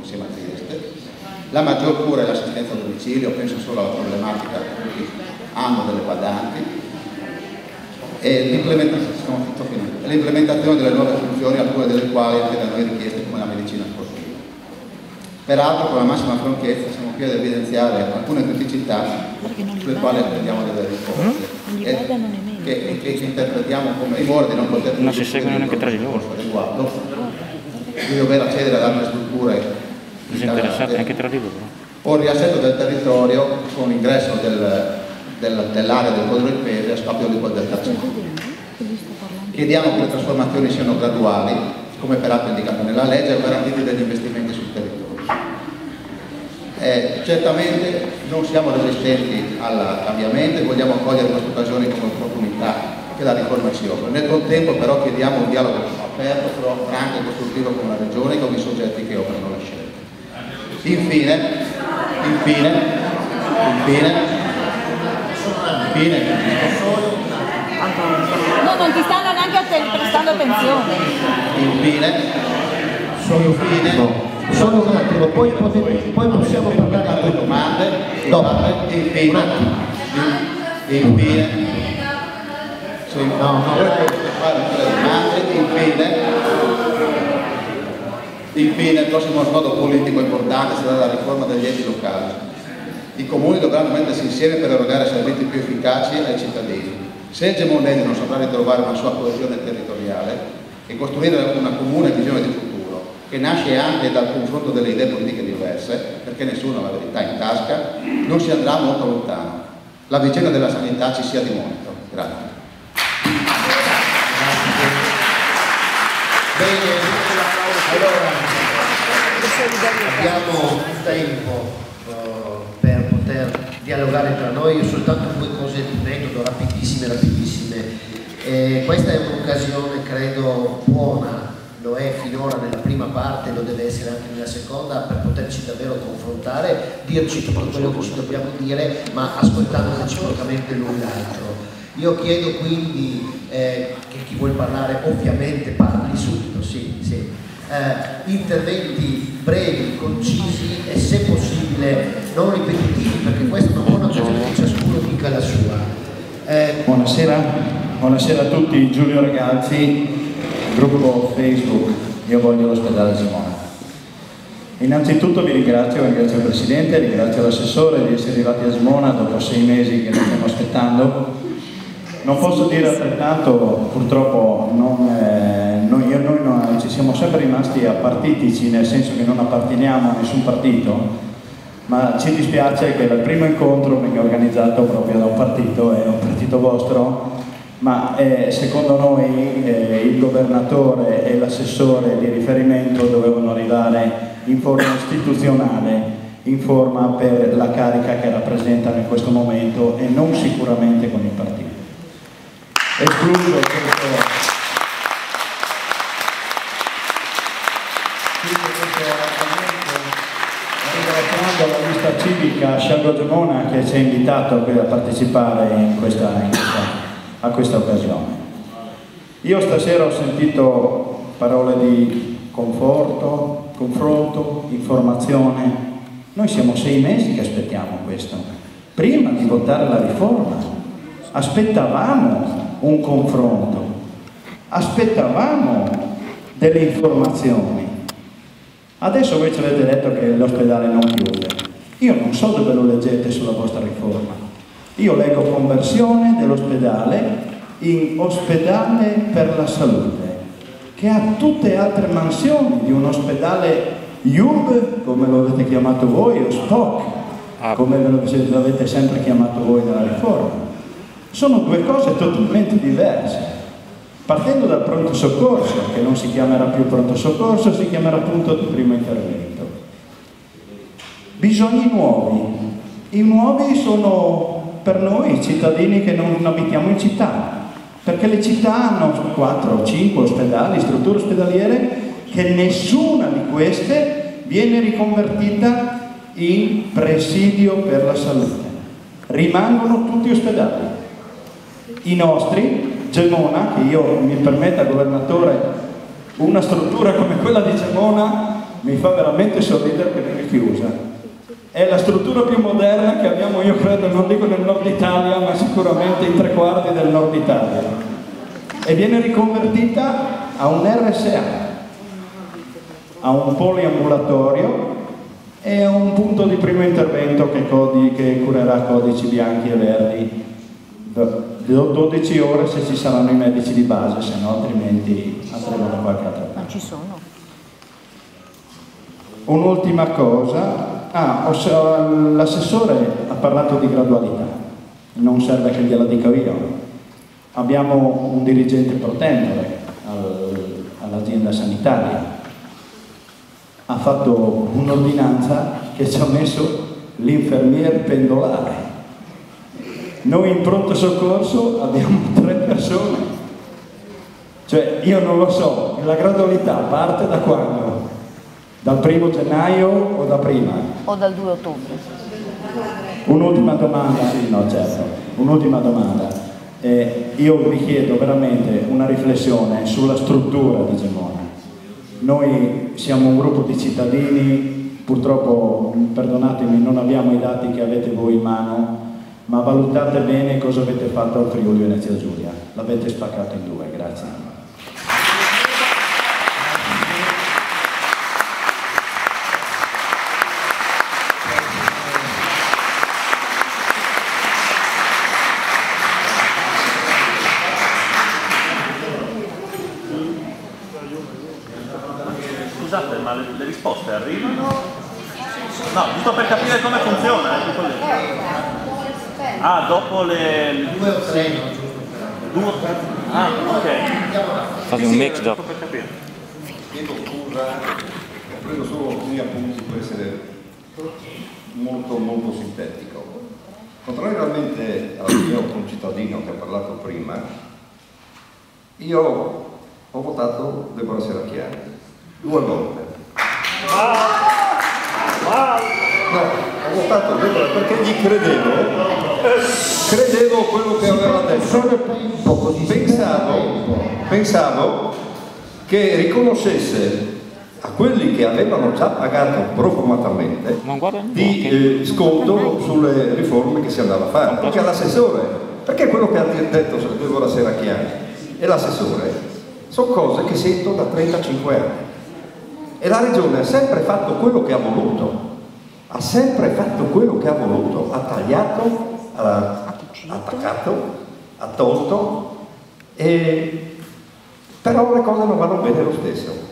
insieme a Trieste, la maggior cura e l'assistenza a domicilio, penso solo alla problematica che hanno delle badanti, e l'implementazione delle nuove funzioni, alcune delle quali anche da noi richieste come la medicina sportiva. Peraltro, con la massima franchezza siamo qui ad evidenziare alcune criticità sulle quali attendiamo delle risposte che interpretiamo come timore di non poter non si seguono neanche tra di loro, di dover accedere ad altre strutture disinteressati anche tra di loro, o il riassetto del territorio con l'ingresso dell'area del Codro Pese a scapito di quel del terzo. Chiediamo che le trasformazioni siano graduali, come peraltro indicato nella legge, e garantiti degli investimenti sul territorio. Certamente non siamo resistenti al cambiamento e vogliamo cogliere questa occasione come opportunità che la riforma ci offre. Nel contempo però chiediamo un dialogo aperto, franco e costruttivo con la Regione e con i soggetti che operano la scelta. Infine, no, non ti stanno neanche prestando attenzione. Solo un attimo, poi possiamo parlare a due domande. Infine, il prossimo snodo politico importante sarà la riforma degli enti locali. I comuni dovranno mettersi insieme per erogare servizi più efficaci ai cittadini. Se il Gemonese non saprà ritrovare una sua coesione territoriale e costruire una comune visione di futuro, che nasce anche dal confronto delle idee politiche diverse, perché nessuno ha la verità in tasca, non si andrà molto lontano. La vicenda della sanità ci sia di monito. Grazie. Bene, allora abbiamo tempo per poter dialogare tra noi. Io soltanto due cose di metodo rapidissime. Questa è un'occasione credo buona, lo è finora nella prima parte, lo deve essere anche nella seconda, per poterci davvero confrontare, dirci tutto quello che ci dobbiamo dire, ma ascoltando reciprocamente l'un l'altro. Io chiedo quindi che chi vuole parlare ovviamente parli subito, sì. Interventi brevi, concisi e se possibile non ripetitivi, perché questa è una buona occasione che ciascuno dica la sua. Buonasera a tutti, Giulio Ragazzi, gruppo Facebook Io voglio l'ospedale Gemona. Innanzitutto vi ringrazio il Presidente, ringrazio l'assessore di essere arrivati a Gemona dopo 6 mesi che noi stiamo aspettando. Non posso dire altrettanto, purtroppo noi ci siamo sempre rimasti apartitici, nel senso che non apparteniamo a nessun partito, ma ci dispiace che il primo incontro venga organizzato proprio da un partito vostro, ma secondo noi il governatore e l'assessore di riferimento dovevano arrivare in forma istituzionale, in forma per la carica che rappresentano in questo momento e non sicuramente con il partito. Escluso questo argomento, ringraziando la lista civica Scelgo Gemona che ci ha invitato a partecipare a questa occasione. Io stasera ho sentito parole di conforto, confronto, informazione. Noi siamo 6 mesi che aspettiamo questo. Prima di votare la riforma aspettavamo un confronto, aspettavamo delle informazioni. Adesso voi ci avete detto che l'ospedale non chiude. Io non so dove lo leggete sulla vostra riforma. Io leggo conversione dell'ospedale in ospedale per la salute, che ha tutte altre mansioni di un ospedale IUB, come lo avete chiamato voi, o SPOC, come l'avete sempre chiamato voi nella riforma. Sono due cose totalmente diverse. Partendo dal pronto soccorso, che non si chiamerà più pronto soccorso, si chiamerà punto di primo intervento. Bisogni nuovi. I nuovi sono per noi cittadini che non abitiamo in città, perché le città hanno 4 o 5 ospedali, strutture ospedaliere, che nessuna di queste viene riconvertita in presidio per la salute. Rimangono tutti ospedali. I nostri, Gemona, che io mi permetta governatore, una struttura come quella di Gemona mi fa veramente sorridere che venga chiusa. È la struttura più moderna che abbiamo, io credo, non dico nel nord Italia, ma sicuramente in 3/4 del nord Italia. E viene riconvertita a un RSA, a un poliambulatorio e a un punto di primo intervento che curerà codici bianchi e verdi 12 ore se ci saranno i medici di base, se no altrimenti andremo da qualche altra parte. Non ci sono. Un'ultima cosa, l'assessore ha parlato di gradualità, non serve che gliela dica io. Abbiamo un dirigente pro tempore all'azienda sanitaria, ha fatto un'ordinanza che ci ha messo l'infermiere pendolare. Noi in pronto soccorso abbiamo 3 persone, cioè io non lo so, la gradualità parte da quando? Dal 1° gennaio o da prima? O dal 2 ottobre. Un'ultima domanda, sì, no, certo, un'ultima domanda. Io vi chiedo veramente una riflessione sulla struttura di Gemona. Noi siamo un gruppo di cittadini, purtroppo, perdonatemi, non abbiamo i dati che avete voi in mano, ma valutate bene cosa avete fatto al Friuli Venezia Giulia. L'avete spaccato in 2, grazie. Scusate, ma le risposte arrivano? No, giusto per capire come funziona. Ah, dopo le 2 o 3, no, giusto? Ah, ok. Fate un mix dopo. Per capire. Chiedo scusa, ho preso solo alcuni appunti per essere molto sintetico. Contrariamente al mio concittadino che ha parlato prima, io ho votato Deborah Serracchiani 2 volte. No, ho votato Deborah perché gli credevo quello che aveva detto. Pensavo che riconoscesse a quelli che avevano già pagato profumatamente di sconto sulle riforme che si andava a fare, perché l'assessore, perché quello che ha detto Deborah Serracchiani e l'assessore sono cose che sento da 35 anni e la regione ha sempre fatto quello che ha voluto, ha tagliato, ha attaccato, ha tolto, però le cose non vanno bene lo stesso.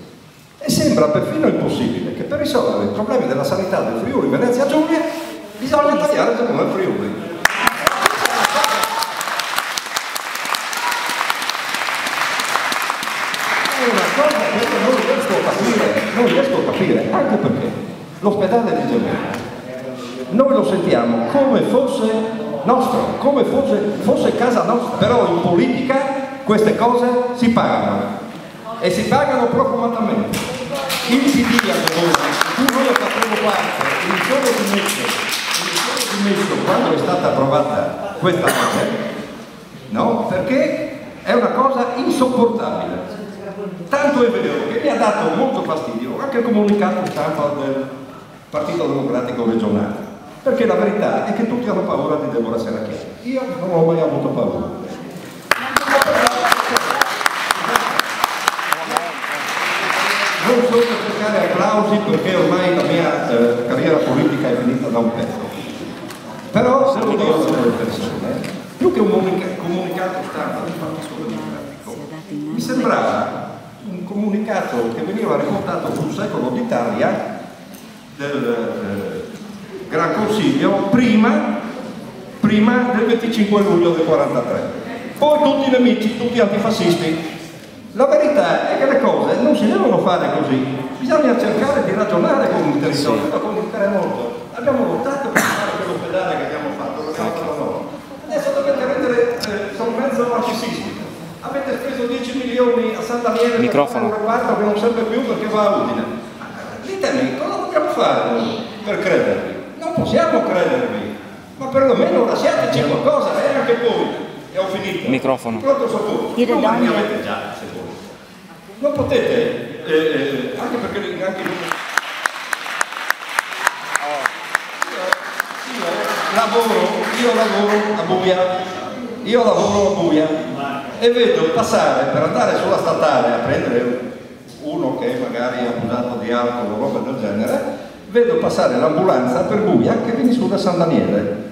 E sembra perfino impossibile che per risolvere i problemi della sanità del Friuli Venezia Giulia bisogna tagliare Gemona il Friuli. È una cosa che non riesco a capire, anche perché l'ospedale di Gemona noi lo sentiamo come fosse nostro, come fosse casa nostra, però in politica queste cose si pagano e si pagano profumatamente. Il PD a Gemona, di cui noi facciamo parte, il solo dimesso quando è stata approvata questa legge, no? Perché è una cosa insopportabile. Tanto è vero che mi ha dato molto fastidio anche il comunicato stampa del Partito Democratico regionale, perché la verità è che tutti hanno paura di Deborah Serracchiani. Io non ho mai avuto paura. Non solo per cercare applausi, perché ormai la mia carriera politica è finita da un pezzo. Però se lo dico alle persone, più che un comunicato stampa del Partito Democratico, mi sembrava un comunicato che veniva riportato sul secolo d'Italia del Gran Consiglio prima del 25 luglio del 43. Poi tutti nemici, tutti antifascisti. La verità è che le cose non si devono fare così, bisogna cercare di ragionare con il territorio, lo condivideremo molto. Abbiamo lottato per fare quell'ospedale che abbiamo fatto, l'abbiamo fatto noi. Adesso dovete rendere, sono mezzo narcisisti. Avete speso 10 milioni a San Daniele per fare un reparto che non serve più perché va a Udine. Ditemi, cosa dobbiamo fare noi per credervi? Non possiamo credervi, ma perlomeno lasciateci qualcosa, e anche voi. E ho finito. Microfono. Pronto soccorso. Non li avete già, se voi. Non potete, anche perché anche io lavoro a Buia e vedo passare per andare sulla statale a prendere uno che magari ha abusato di alcol o roba del genere, vedo passare l'ambulanza per Buia che viene su da San Daniele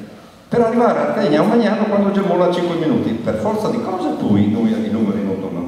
per arrivare a Tegna o Magnano quando Gemona a 5 minuti. Per forza di cose poi i numeri non tornano